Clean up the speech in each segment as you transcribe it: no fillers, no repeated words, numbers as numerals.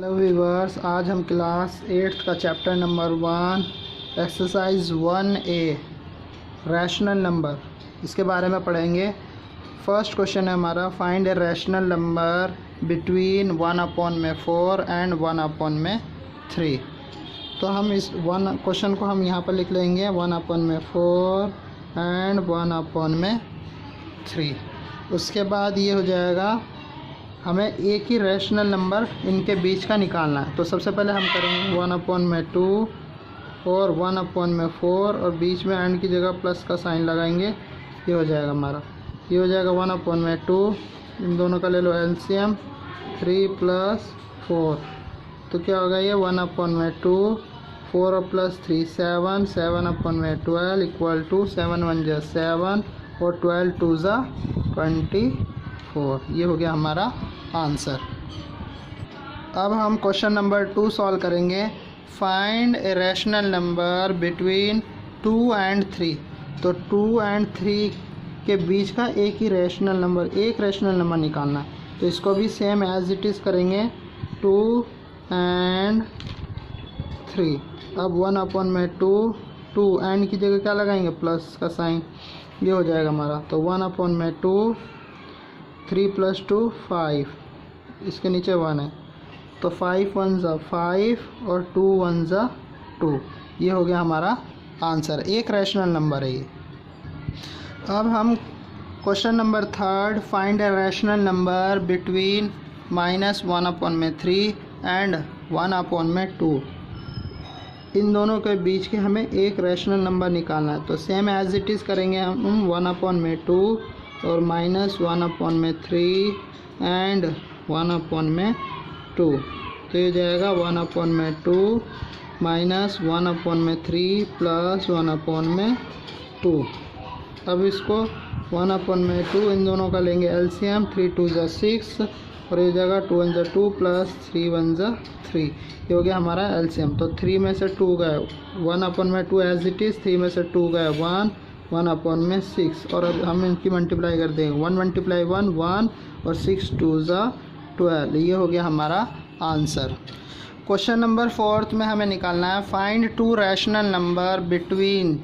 Hello viewers, आज हम class 8th का chapter number 1 exercise 1A rational number इसके बारे में पढ़ेंगे। फर्स्ट क्वेश्चन है हमारा, find a rational number between 1/4 and 1/3। तो हम इस क्वेश्चन को हम यहाँ पर लिख लेंगे 1/4 एंड 1/3। उसके बाद ये हो जाएगा, हमें एक ही रैशनल नंबर इनके बीच का निकालना है। तो सबसे पहले हम करेंगे 1/2 और 1/4 और बीच में एंड की जगह प्लस का साइन लगाएंगे। ये हो जाएगा हमारा, ये हो जाएगा 1/2। इन दोनों का ले लो एलसीएम, 3 + 4। तो क्या होगा ये 1/2, 4 और +3 7, 7/12 इक्वल टू 7 1 = 7 और 12 2 = 24। ये हो गया हमारा आंसर। अब हम क्वेश्चन नंबर 2 सॉल्व करेंगे। Find a rational number between 2 and 3। तो 2 एंड 3 के बीच का एक ही रैशनल नंबर, एक रैशनल नंबर निकालना है। तो इसको भी सेम एज इट इज़ करेंगे, 2 एंड 3। अब 1/2, 2 एंड की जगह क्या लगाएंगे, प्लस का साइन। ये हो जाएगा हमारा, तो 1/2, 3 + 2 5, इसके नीचे 1 है, तो 5 1 = 5 और 2 1 = 2। ये हो गया हमारा आंसर, एक रैशनल नंबर है ये। अब हम question number 3, find a rational number between -1/3 and 1/2। इन दोनों के बीच के हमें एक रैशनल नंबर निकालना है। तो सेम एज इट इज़ करेंगे हम 1/2 और -1/3 एंड 1/2। तो ये जाएगा 1/2 -1/3 + 1/2। अब इसको 1/2 इन दोनों का लेंगे एलसीएम, 3 2 = 6 और ये जाएगा 2 1 = 2 + 3 1 = 3। ये हो गया हमारा एलसीएम। तो 3 में से 2 गए, 1/2 एज इट इज़, 3 में से 2 गए 1, 1/6 और अब हम इनकी मल्टीप्लाई कर देंगे, 1 × 1 1 और 6 2 = 12। ये हो गया हमारा आंसर। क्वेश्चन नंबर 4 में हमें निकालना है, find 2 rational number between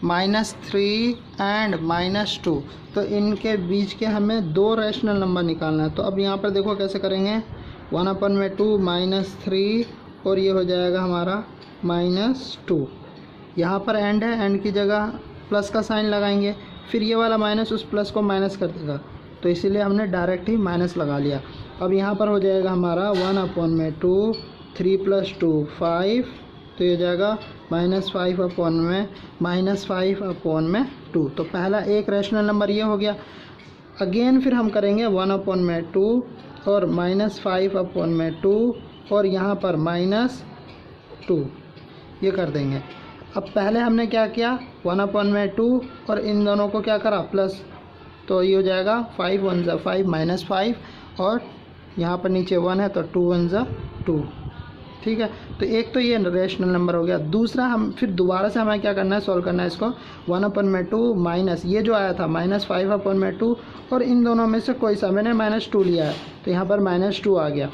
-3 and -2। तो इनके बीच के हमें 2 रैशनल नंबर निकालना है। तो अब यहाँ पर देखो कैसे करेंगे, 1/2 -3 और ये हो जाएगा हमारा -2। यहाँ पर एंड है, एंड की जगह प्लस का साइन लगाएंगे, फिर ये वाला माइनस उस प्लस को माइनस कर देगा, तो इसीलिए हमने डायरेक्ट ही माइनस लगा लिया। अब यहाँ पर हो जाएगा हमारा 1/2, 3 + 2 5, तो ये जाएगा -5/2। तो पहला एक रैशनल नंबर ये हो गया। अगेन फिर हम करेंगे 1/2 और -5/2 और यहाँ पर -2, ये कर देंगे। अब पहले हमने क्या किया, 1/2 और इन दोनों को क्या करा, प्लस। तो ये हो जाएगा 5 1 = 5 -5 और यहाँ पर नीचे 1 है, तो 2 1 = 2। ठीक है, तो एक तो ये रैशनल नंबर हो गया। दूसरा हम फिर दोबारा से हमें क्या करना है, सॉल्व करना है इसको। 1/2 माइनस ये जो आया था -5/2 और इन दोनों में से कोई सा, मैंने -2 लिया है तो यहाँ पर -2 आ गया।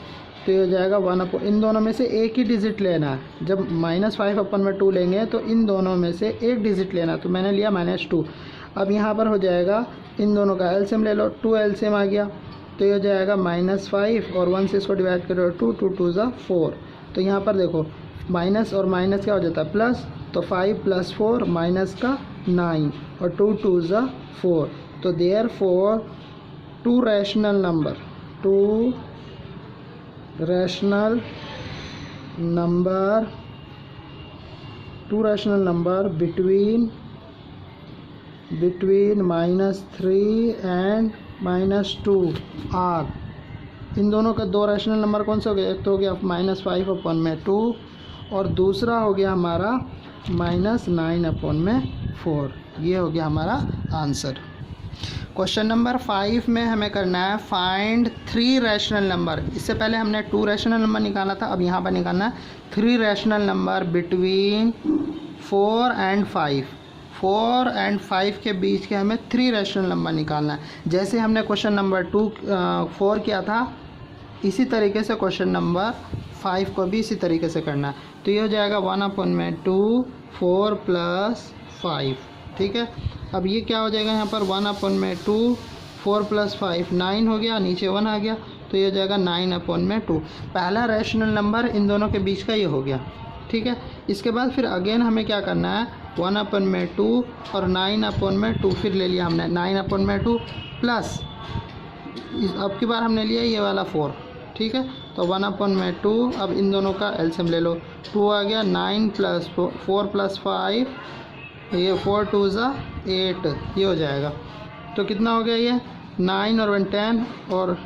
तो ये हो जाएगा इन दोनों में से एक ही डिजिट लेना है। जब -5/2 लेंगे तो इन दोनों में से एक डिजिट लेना, तो मैंने लिया -2। अब यहाँ पर हो जाएगा इन दोनों का एलसीएम ले लो, 2 एलसीएम आ गया, तो ये हो जाएगा -5 और 1 से इसको डिवाइड करो 2 2 2 = 4। तो यहाँ पर देखो माइनस और माइनस क्या हो जाता है, प्लस। तो 5 + 4 -9 और 2 2 = 4। तो therefore 2 rational number between -3 and -2 are. इन दोनों के 2 रैशनल नंबर कौन से हो गए, एक तो हो गया -5/2 और दूसरा हो गया हमारा -9/4। ये हो गया हमारा आंसर। क्वेश्चन नंबर 5 में हमें करना है, फाइंड 3 रैशनल नंबर। इससे पहले हमने 2 रैशनल नंबर निकाला था, अब यहाँ पर निकालना है 3 rational number between 4 and 5। 4 and 5 के बीच के हमें 3 रैशनल नंबर निकालना है। जैसे हमने क्वेश्चन नंबर 4 किया था, इसी तरीके से क्वेश्चन नंबर 5 को भी इसी तरीके से करना है। तो ये हो जाएगा 1/2 4 + 5, ठीक है। अब ये क्या हो जाएगा यहाँ पर 1/2 4 + 5 9 हो गया, नीचे 1 आ गया, तो ये हो जाएगा 9/2। पहला रैशनल नंबर इन दोनों के बीच का ये हो गया, ठीक है। इसके बाद फिर अगेन हमें क्या करना है 1/2 और 9/2 फिर ले लिया हमने 9/2 प्लस अब की बार हमने लिया ये वाला 4, ठीक है। तो 1/2 अब इन दोनों का एलसीएम ले लो, 2 आ गया, 9 + 4 + 5 ये 4 2 = 8 ये हो जाएगा। तो कितना हो गया ये 9 और 1 10 और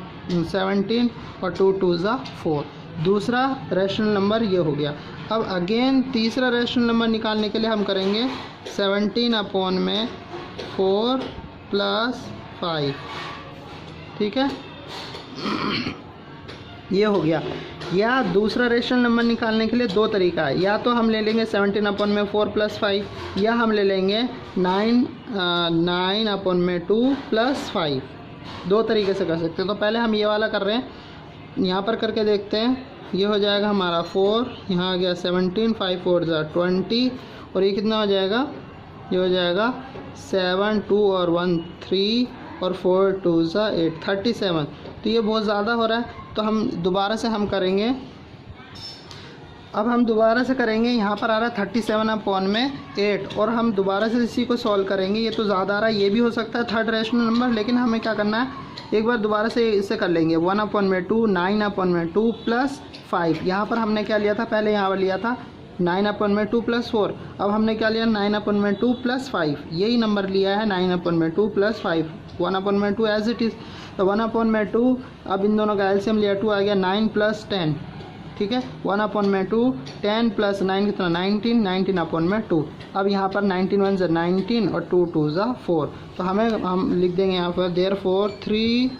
17 और 2 2 = 4। दूसरा रैशनल नंबर ये हो गया। अब अगेन तीसरा रैशनल नंबर निकालने के लिए हम करेंगे 17/4 + 5, ठीक है। ये हो गया। या दूसरा रेशनल नंबर निकालने के लिए दो तरीका है, या तो हम ले लेंगे 17/4 + 5 या हम ले लेंगे 9/2 + 5। दो तरीके से कर सकते हैं। तो पहले हम ये वाला कर रहे हैं, यहाँ पर करके देखते हैं। ये हो जाएगा हमारा 4, यहाँ आ गया 17, 5 4 = 20 और ये कितना हो जाएगा, ये हो जाएगा 7 2 और 1 3 और 4 2 = 8 37। तो ये बहुत ज़्यादा हो रहा है, तो हम दोबारा से हम करेंगे। अब हम दोबारा से करेंगे, यहाँ पर आ रहा है 37/8 और हम दोबारा से इसी को सॉल्व करेंगे। ये तो ज़्यादा आ रहा है, ये भी हो सकता है थर्ड रैशनल नंबर, लेकिन हमें क्या करना है एक बार दोबारा से इससे कर लेंगे 1/2 9/2 + 5। यहाँ पर हमने क्या लिया था, पहले यहाँ पर लिया था 9/2 + 4। अब हमने क्या लिया 9/2 + 5, यही नंबर लिया है 9/2 + 5, 1/2 एज इट इज़। तो 1/2 अब इन दोनों का एलसीएम लिया, 2 आ गया, 9 + 10, ठीक है। 1/2 10 + 9 कितना 19 19/2। अब यहाँ पर 19 1 = 19 और 2 2 = 4। तो हम लिख देंगे यहाँ पर therefore 3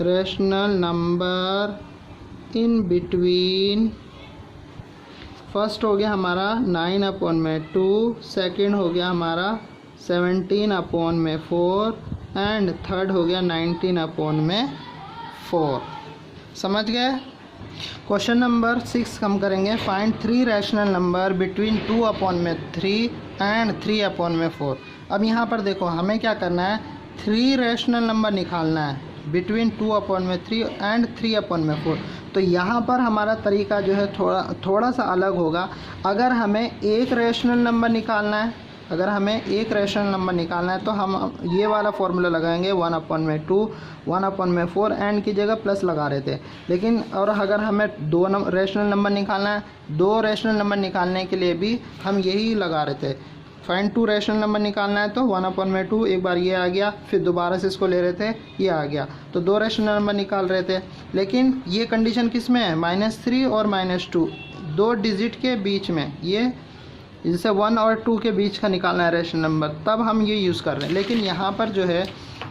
rational number in between. First हो गया हमारा 9/2, सेकंड हो गया हमारा 17/4 एंड थर्ड हो गया 19/4। समझ गए। क्वेश्चन नंबर 6 हम करेंगे, find 3 rational number between 2/3 and 3/4। अब यहाँ पर देखो हमें क्या करना है, 3 रैशनल नंबर निकालना है बिटवीन 2/3 एंड 3/4। तो यहाँ पर हमारा तरीका जो है थोड़ा सा अलग होगा। अगर हमें एक रैशनल नंबर निकालना है, तो हम ये वाला फॉर्मूला लगाएंगे 1/2 1/4 एंड की जगह प्लस लगा रहे थे। लेकिन और अगर हमें दो रैशनल नंबर निकालना है, 2 रैशनल नंबर निकालने के लिए भी हम यही लगा रहे थे। फाइंड 2 रैशनल नंबर निकालना है तो 1/2 एक बार ये आ गया, फिर दोबारा से इसको ले रहे थे, ये आ गया, तो 2 रैशनल नंबर निकाल रहे थे। लेकिन ये कंडीशन किस में है, -3 और -2 2 डिजिट के बीच में, ये जैसे 1 और 2 के बीच का निकालना है रैशनल नंबर, तब हम ये यूज़ कर रहे हैं। लेकिन यहाँ पर जो है,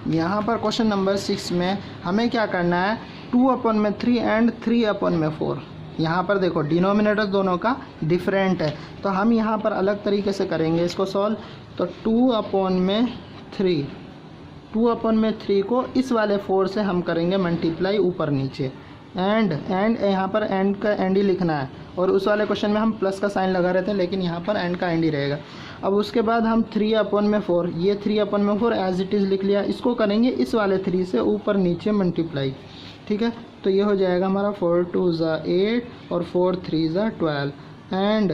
यहाँ पर क्वेश्चन नंबर 6 में हमें क्या करना है 2/3 एंड 3/4। यहाँ पर देखो डिनोमिनेटर दोनों का डिफरेंट है, तो हम यहाँ पर अलग तरीके से करेंगे इसको सॉल्व। तो 2/3 को इस वाले 4 से हम करेंगे मल्टीप्लाई ऊपर नीचे, एंड यहाँ पर एंड का एंड ही लिखना है, और उस वाले क्वेश्चन में हम प्लस का साइन लगा रहे थे, लेकिन यहाँ पर एंड का एंड ही रहेगा। अब उसके बाद हम 3/4, ये 3/4 एज इट इज़ लिख लिया, इसको करेंगे इस वाले 3 से ऊपर नीचे मल्टीप्लाई, ठीक है। तो ये हो जाएगा हमारा 4 2 = 8 और 4 3 = 12 एंड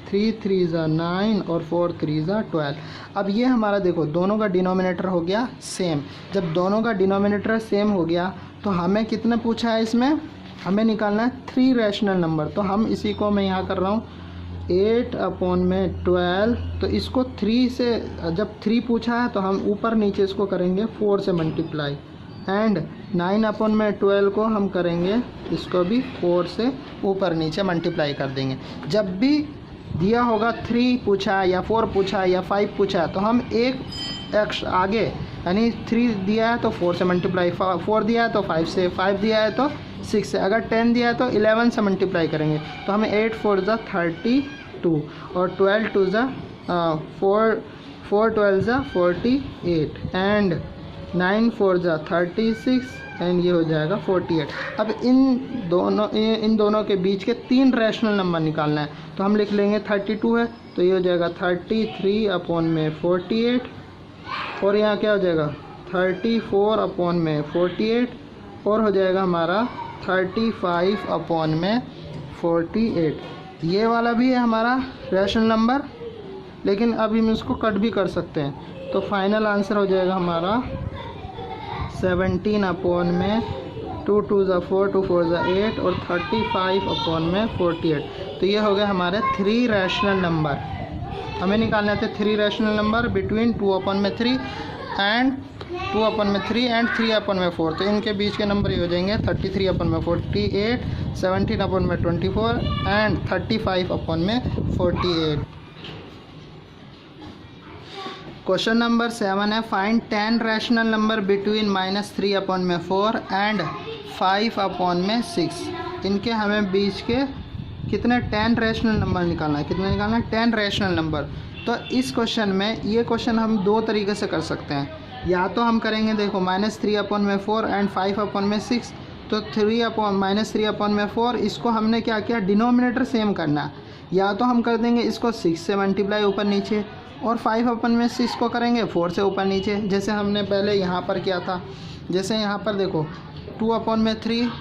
3 3 = 9 और 4 3 = 12। अब ये हमारा देखो दोनों का डिनोमिनेटर हो गया सेम। जब दोनों का डिनोमिनेटर सेम हो गया तो हमें कितना पूछा है, इसमें हमें निकालना है 3 रैशनल नंबर। तो हम इसी को मैं यहाँ कर रहा हूँ 8/12। तो इसको 3 से, जब 3 पूछा है तो हम ऊपर नीचे इसको करेंगे 4 से मल्टीप्लाई, एंड 9/12 को हम करेंगे इसको भी 4 से ऊपर नीचे मल्टीप्लाई कर देंगे। जब भी दिया होगा 3 पूछा या 4 पूछा या 5 पूछा तो हम एक एक्स आगे, यानी 3 दिया है तो 4 से मल्टीप्लाई, 4 दिया है तो 5 से, 5 दिया है तो 6 से, अगर 10 दिया है तो 11 से मल्टीप्लाई करेंगे। तो हमें 8 4 = 32 और 12 2 = 4 12 = 48 एंड 9 4 = 36 एंड ये हो जाएगा 48। अब इन दोनों के बीच के 3 रैशनल नंबर निकालना है, तो हम लिख लेंगे 32 है तो ये हो जाएगा 33/48, और यहाँ क्या हो जाएगा 34/48, और हो जाएगा हमारा 35/48। ये वाला भी है हमारा रैशनल नंबर, लेकिन अभी हम इसको कट भी कर सकते हैं। तो फाइनल आंसर हो जाएगा हमारा 17/2 2 4 2 4 8 और 35/48। तो ये हो गया हमारे 3 रैशनल नंबर। हमें निकालने थे 3 rational number between 2/3 and 2/3 and 3/4। तो इनके बीच के नंबर ये हो जाएंगे 33/48, 17/24 एंड 35/48। क्वेश्चन नंबर 7 है, find 10 rational number between -3/4 and 5/6। इनके हमें बीच के कितने 10 रैशनल नंबर निकालना है, कितने निकालना है 10 रैशनल नंबर। तो इस क्वेश्चन में ये क्वेश्चन हम 2 तरीके से कर सकते हैं। या तो हम करेंगे देखो -3/4 एंड 5/6, तो -3/4 इसको हमने क्या किया डिनोमिनेटर सेम करना है। या तो हम कर देंगे इसको 6 से मल्टीप्लाई ऊपर नीचे, और 5/6 को करेंगे 4 से ऊपर नीचे, जैसे हमने पहले यहाँ पर किया था। जैसे यहाँ पर देखो 2/3,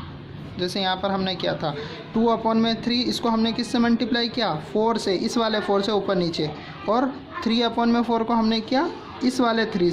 जैसे यहाँ पर हमने किया था 2/3, इसको हमने किससे मल्टीप्लाई किया 4 से, इस वाले 4 से ऊपर नीचे, और 3/4 को हमने किया इस वाले 3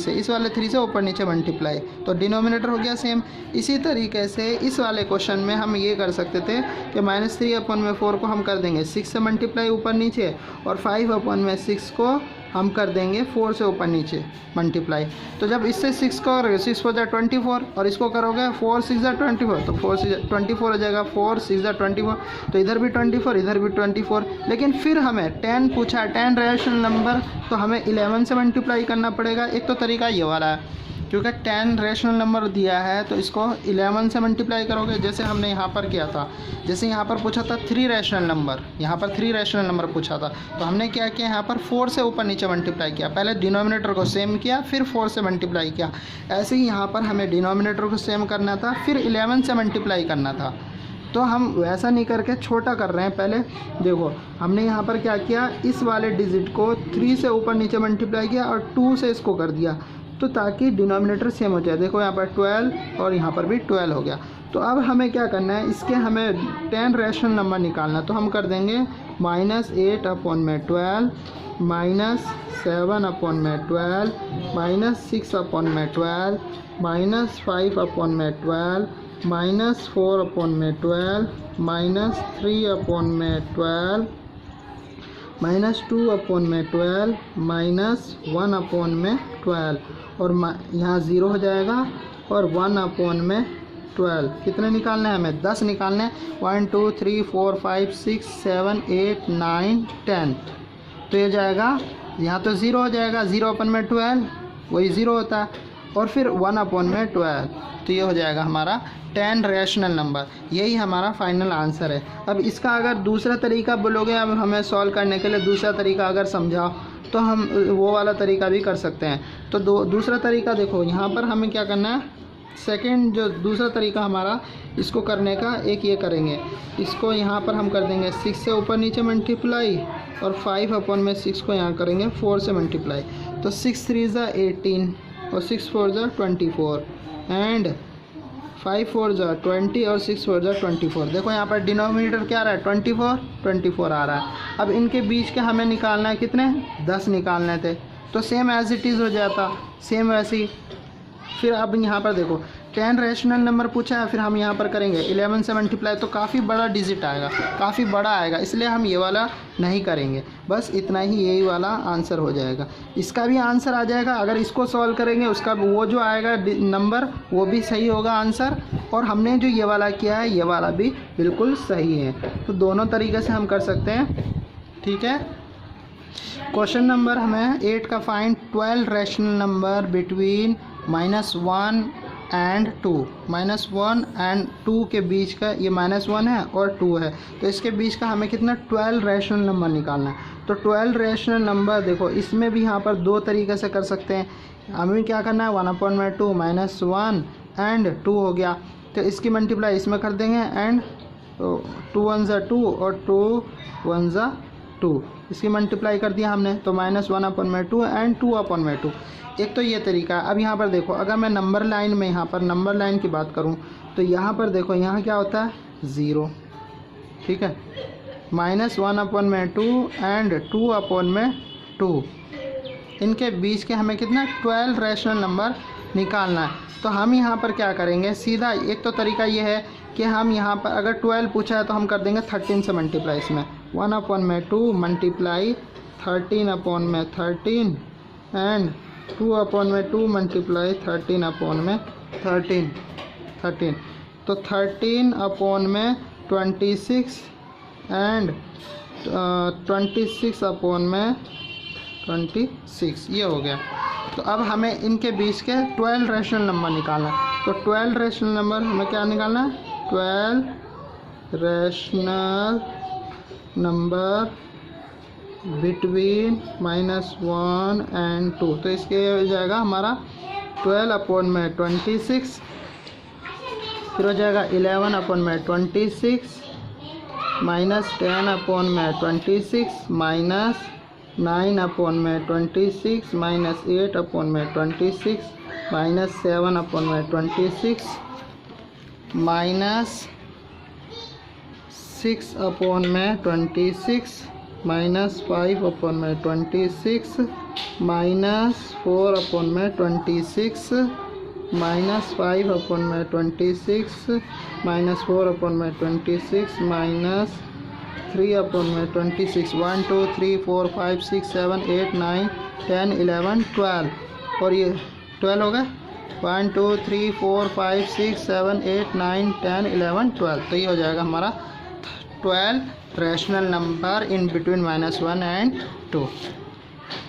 से ऊपर नीचे मल्टीप्लाई, तो डिनोमिनेटर हो गया सेम। इसी तरीके से इस वाले क्वेश्चन में हम ये कर सकते थे कि -3/4 को हम कर देंगे 6 से मल्टीप्लाई ऊपर नीचे, और 5/6 को हम कर देंगे 4 से ऊपर नीचे मल्टीप्लाई। तो जब इससे 6 को करोगे 6 4 जा 24, और इसको करोगे 4 6 जा 24, तो 4 6 24 हो जाएगा, 4 6 जा 24, तो इधर भी 24 इधर भी 24। लेकिन फिर हमें 10 पूछा, 10 रैशनल नंबर, तो हमें 11 से मल्टीप्लाई करना पड़ेगा। एक तो तरीका ये वाला है, क्योंकि 10 रैशनल नंबर दिया है तो इसको 11 से मल्टीप्लाई करोगे, जैसे हमने यहाँ पर किया था। जैसे यहाँ पर पूछा था 3 रैशनल नंबर, यहाँ पर 3 रैशनल नंबर पूछा था, तो हमने क्या किया यहाँ पर 4 से ऊपर नीचे मल्टीप्लाई किया। पहले डिनोमिनेटर को सेम किया, फिर 4 से मल्टीप्लाई किया। ऐसे ही यहाँ पर हमें डिनोमिनेटर को सेम करना था, फिर 11 से मल्टीप्लाई करना था। तो हम वैसा नहीं करके छोटा कर रहे हैं। पहले देखो हमने यहाँ पर क्या किया, इस वाले डिजिट को 3 से ऊपर नीचे मल्टीप्लाई किया और 2 से इसको कर दिया, तो ताकि डिनोमिनेटर सेम हो जाए। देखो यहाँ पर 12 और यहाँ पर भी 12 हो गया। तो अब हमें क्या करना है, इसके हमें 10 रैशनल नंबर निकालना। तो हम कर देंगे -8/12, -7/12, -6/12, -5/12, -4/12, -3/12, -2/12, -1/12, और यहाँ 0 हो जाएगा, और 1/12। कितने निकालने हैं हमें 10 निकालने हैं। 1 2 3 4 5 6 7 8 9 10। तो ये जाएगा, यहाँ तो 0 हो जाएगा, 0/12 वही 0 होता है, और फिर 1/12। तो ये हो जाएगा हमारा 10 रैशनल नंबर। यही हमारा फाइनल आंसर है। अब इसका अगर दूसरा तरीका बोलोगे, अब हमें सॉल्व करने के लिए दूसरा तरीका अगर समझाओ, तो हम वो वाला तरीका भी कर सकते हैं। तो दूसरा तरीका देखो, यहाँ पर हमें क्या करना है, सेकंड जो दूसरा तरीका हमारा इसको करने का, एक ये करेंगे, इसको यहाँ पर हम कर देंगे 6 से ऊपर नीचे मल्टीप्लाई, और 5/6 को यहाँ करेंगे 4 से मल्टीप्लाई। तो 6 3 ज़ा 18, और 6 4 ज़ा 24, एंड 5 4 ज़ा 20, और 6 4 ज़ा 24। देखो यहाँ पर डिनोमिनेटर क्या आ रहा है 24 आ रहा है। अब इनके बीच के हमें निकालना है कितने 10 निकालने थे, तो सेम एज इट इज़ हो जाता, सेम वैसे ही। फिर अब यहाँ पर देखो 10 रैशनल नंबर पूछा है, फिर हम यहाँ पर करेंगे 11 से मल्टीप्लाई, तो काफ़ी बड़ा डिजिट आएगा, काफ़ी बड़ा आएगा, इसलिए हम ये वाला नहीं करेंगे। बस इतना ही, यही वाला आंसर हो जाएगा। इसका भी आंसर आ जाएगा, अगर इसको सॉल्व करेंगे उसका वो जो आएगा नंबर वो भी सही होगा आंसर, और हमने जो ये वाला किया है ये वाला भी बिल्कुल सही है। तो दोनों तरीके से हम कर सकते हैं, ठीक है। क्वेश्चन नंबर हमें 8 का find 12 rational number between -1 and 2। -1 and 2 के बीच का, ये -1 है और 2 है, तो इसके बीच का हमें कितना 12 रैशनल नंबर निकालना है। तो 12 रैशनल नंबर देखो, इसमें भी यहाँ पर 2 तरीके से कर सकते हैं। हमें क्या करना है 1/2 -1 एंड 2 हो गया, तो इसकी मल्टीप्लाई इसमें कर देंगे एंड 2 1 ज़ा 2 और 2 1 ज़ा 2, इसकी मल्टीप्लाई कर दिया हमने, तो -1/2 एंड 2/2। एक तो ये तरीका है। अब यहाँ पर देखो, अगर मैं नंबर लाइन में यहाँ पर नंबर लाइन की बात करूँ तो यहाँ पर देखो, यहाँ क्या होता है 0, ठीक है, -1/2 एंड 2/2, इनके बीच के हमें कितना 12 रैशनल नंबर निकालना है। तो हम यहाँ पर क्या करेंगे, सीधा एक तो तरीका ये है कि हम यहाँ पर अगर 12 पूछा है तो हम कर देंगे 13 से मल्टीप्लाई, इसमें 1/2 मल्टीप्लाई 13/13 एंड 2/2 मल्टीप्लाई 13/13, तो 13/26 एंड 26/26, ये हो गया। तो अब हमें इनके बीच के 12 रैशनल नंबर निकालना है। तो 12 रैशनल नंबर हमें क्या निकालना है, 12 रैशनल नंबर बिटवीन -1 एंड 2। तो इसके हो जाएगा हमारा 12/26, फिर हो जाएगा 11/26 -10/26 -9/26 -8/26 -7/26 -6/26 -5/26 -4/26 -5/26 -4/26 -3/26, 1 2 3 4 5 6 7 8 9 10 11 12, और ये 12 हो गए, 1 2 3 4 5 6 7 8 9 10 11 12। तो ये हो जाएगा हमारा 12 rational number in between -1 and 2।